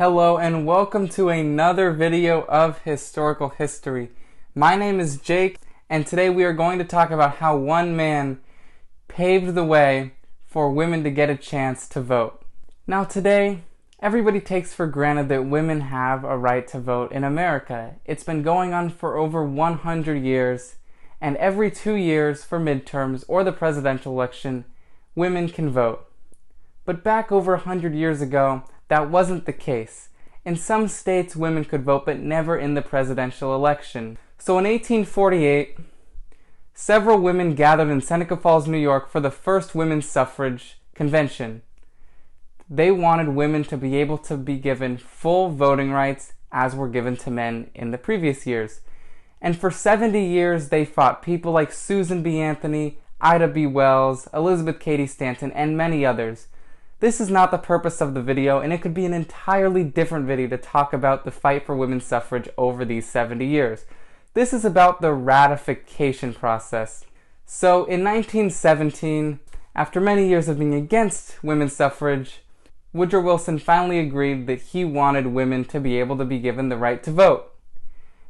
Hello and welcome to another video of Historical History. My name is Jake and today we are going to talk about how one man paved the way for women to get a chance to vote. Now today, everybody takes for granted that women have a right to vote in America. It's been going on for over 100 years, and every 2 years for midterms or the presidential election, women can vote. But back over 100 years ago, that wasn't the case. In some states, women could vote, but never in the presidential election. So in 1848, several women gathered in Seneca Falls, New York for the first women's suffrage convention. They wanted women to be able to be given full voting rights as were given to men in the previous years. And for 70 years, they fought people like Susan B. Anthony, Ida B. Wells, Elizabeth Cady Stanton, and many others. This is not the purpose of the video, and it could be an entirely different video to talk about the fight for women's suffrage over these 70 years. This is about the ratification process. So in 1917, after many years of being against women's suffrage, Woodrow Wilson finally agreed that he wanted women to be able to be given the right to vote.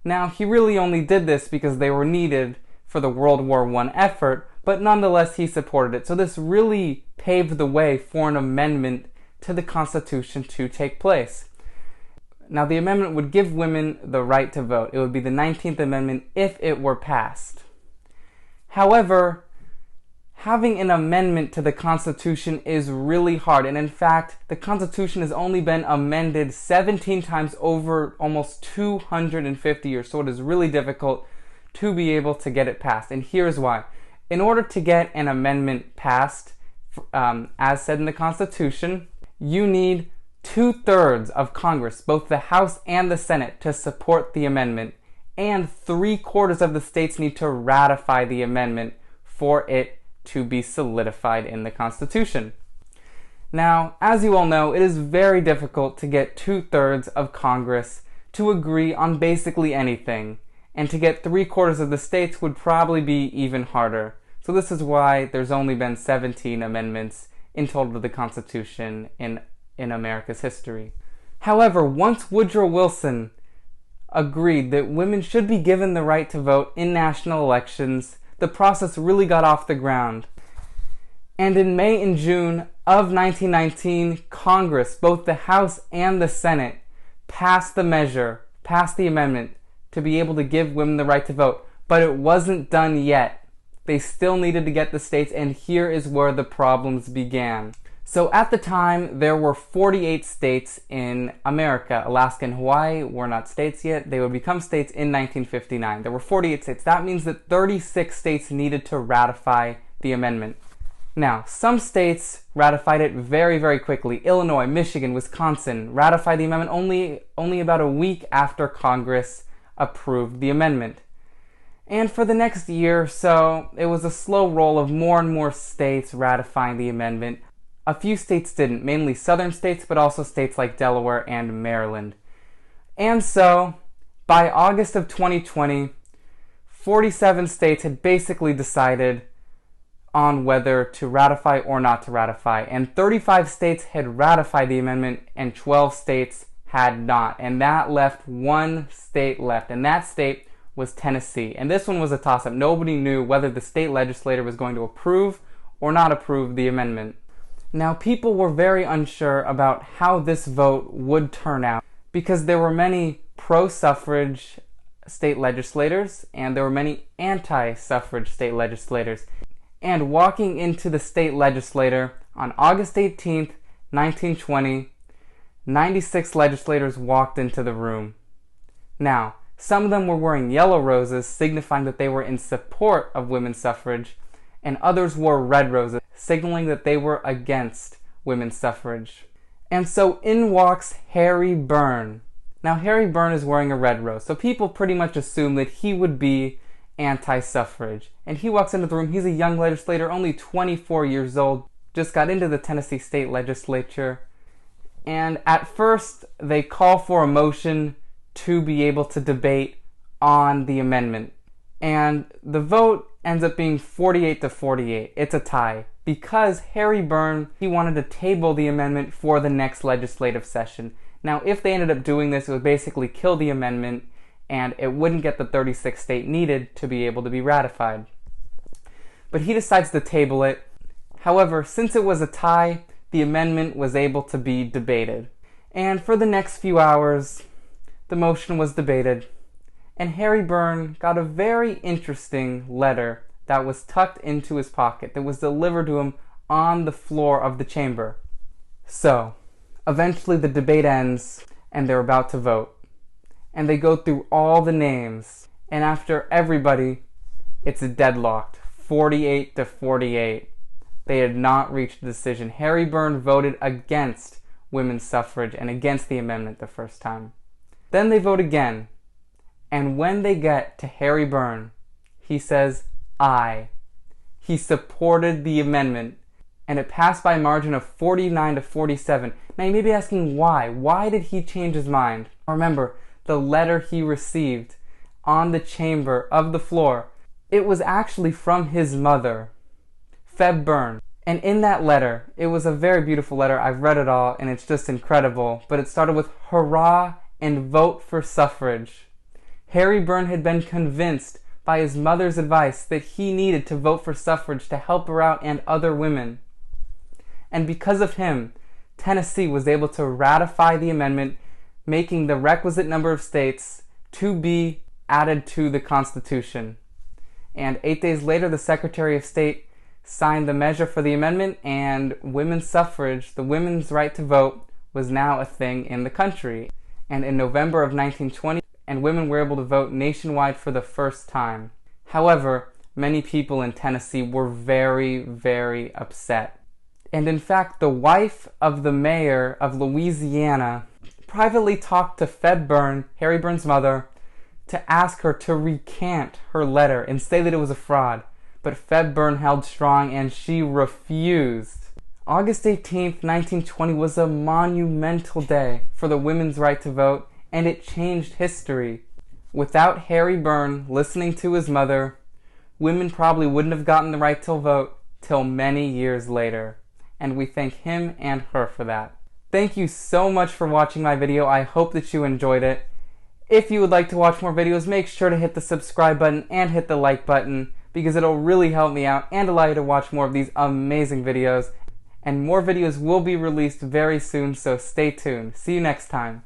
Now, he really only did this because they were needed for the World War I effort, but nonetheless he supported it. So this really paved the way for an amendment to the Constitution to take place. Now the amendment would give women the right to vote. It would be the 19th Amendment if it were passed. However, having an amendment to the Constitution is really hard, and in fact, the Constitution has only been amended 17 times over almost 250 years, so it is really difficult to be able to get it passed, and here's why. In order to get an amendment passed, as said in the Constitution, you need 2/3 of Congress, both the House and the Senate, to support the amendment, and 3/4 of the states need to ratify the amendment for it to be solidified in the Constitution. Now, as you all know, it is very difficult to get 2/3 of Congress to agree on basically anything, and to get 3/4 of the states would probably be even harder. So this is why there's only been 17 amendments in total to the Constitution in America's history. However, once Woodrow Wilson agreed that women should be given the right to vote in national elections, the process really got off the ground. And in May and June of 1919, Congress, both the House and the Senate, passed the amendment to be able to give women the right to vote. But it wasn't done yet. They still needed to get the states, and here is where the problems began. So at the time, there were 48 states in America. Alaska and Hawaii were not states yet. They would become states in 1959. There were 48 states. That means that 36 states needed to ratify the amendment. Now, some states ratified it very, very quickly. Illinois, Michigan, Wisconsin ratified the amendment only about a week after Congress approved the amendment. And for the next year or so, it was a slow roll of more and more states ratifying the amendment. A few states didn't, mainly southern states, but also states like Delaware and Maryland. And so, by August of 2020, 47 states had basically decided on whether to ratify or not to ratify. And 35 states had ratified the amendment, and 12 states had not. And that left one state left, and that state was Tennessee. And this one was a toss-up. Nobody knew whether the state legislature was going to approve or not approve the amendment. Now, people were very unsure about how this vote would turn out because there were many pro-suffrage state legislators and there were many anti-suffrage state legislators. And walking into the state legislature on August 18th, 1920, 96 legislators walked into the room. Now, some of them were wearing yellow roses, signifying that they were in support of women's suffrage, and others wore red roses, signaling that they were against women's suffrage. And so in walks Harry Byrne. Now, Harry Byrne is wearing a red rose, so people pretty much assume that he would be anti-suffrage. And he walks into the room. He's a young legislator, only 24 years old, just got into the Tennessee state legislature. And at first, they call for a motion to be able to debate on the amendment. And the vote ends up being 48 to 48. It's a tie. Because Harry Byrne, he wanted to table the amendment for the next legislative session. Now, if they ended up doing this, it would basically kill the amendment, and it wouldn't get the 36 states needed to be able to be ratified. But he decides to table it. However, since it was a tie, the amendment was able to be debated. And for the next few hours, the motion was debated, and Harry Byrne got a very interesting letter that was tucked into his pocket that was delivered to him on the floor of the chamber. So, eventually the debate ends, and they're about to vote. And they go through all the names, and after everybody, it's deadlocked, 48 to 48. They had not reached a decision. Harry Byrne voted against women's suffrage and against the amendment the first time. Then they vote again, and when they get to Harry Byrne, he says, aye. He supported the amendment, and it passed by a margin of 49 to 47. Now you may be asking why. Why did he change his mind? Remember, the letter he received on the chamber of the floor, it was actually from his mother, Feb Byrne. And in that letter, it was a very beautiful letter. I've read it all, and it's just incredible. But it started with, hurrah and vote for suffrage. Harry Byrne had been convinced by his mother's advice that he needed to vote for suffrage to help her out and other women. And because of him, Tennessee was able to ratify the amendment, making the requisite number of states to be added to the Constitution. And 8 days later, the Secretary of State signed the measure for the amendment, and women's suffrage, the women's right to vote, was now a thing in the country. And in November of 1920, and women were able to vote nationwide for the first time. However, many people in Tennessee were very, very upset. And in fact, the wife of the mayor of Louisiana privately talked to Feb Byrne, Harry Byrne's mother, to ask her to recant her letter and say that it was a fraud. But Feb Byrne held strong, and she refused. August 18th, 1920 was a monumental day for the women's right to vote, and it changed history. Without Harry Byrne listening to his mother, women probably wouldn't have gotten the right to vote till many years later. And we thank him and her for that. Thank you so much for watching my video. I hope that you enjoyed it. If you would like to watch more videos, make sure to hit the subscribe button and hit the like button, because it'll really help me out and allow you to watch more of these amazing videos. And more videos will be released very soon, so stay tuned. See you next time.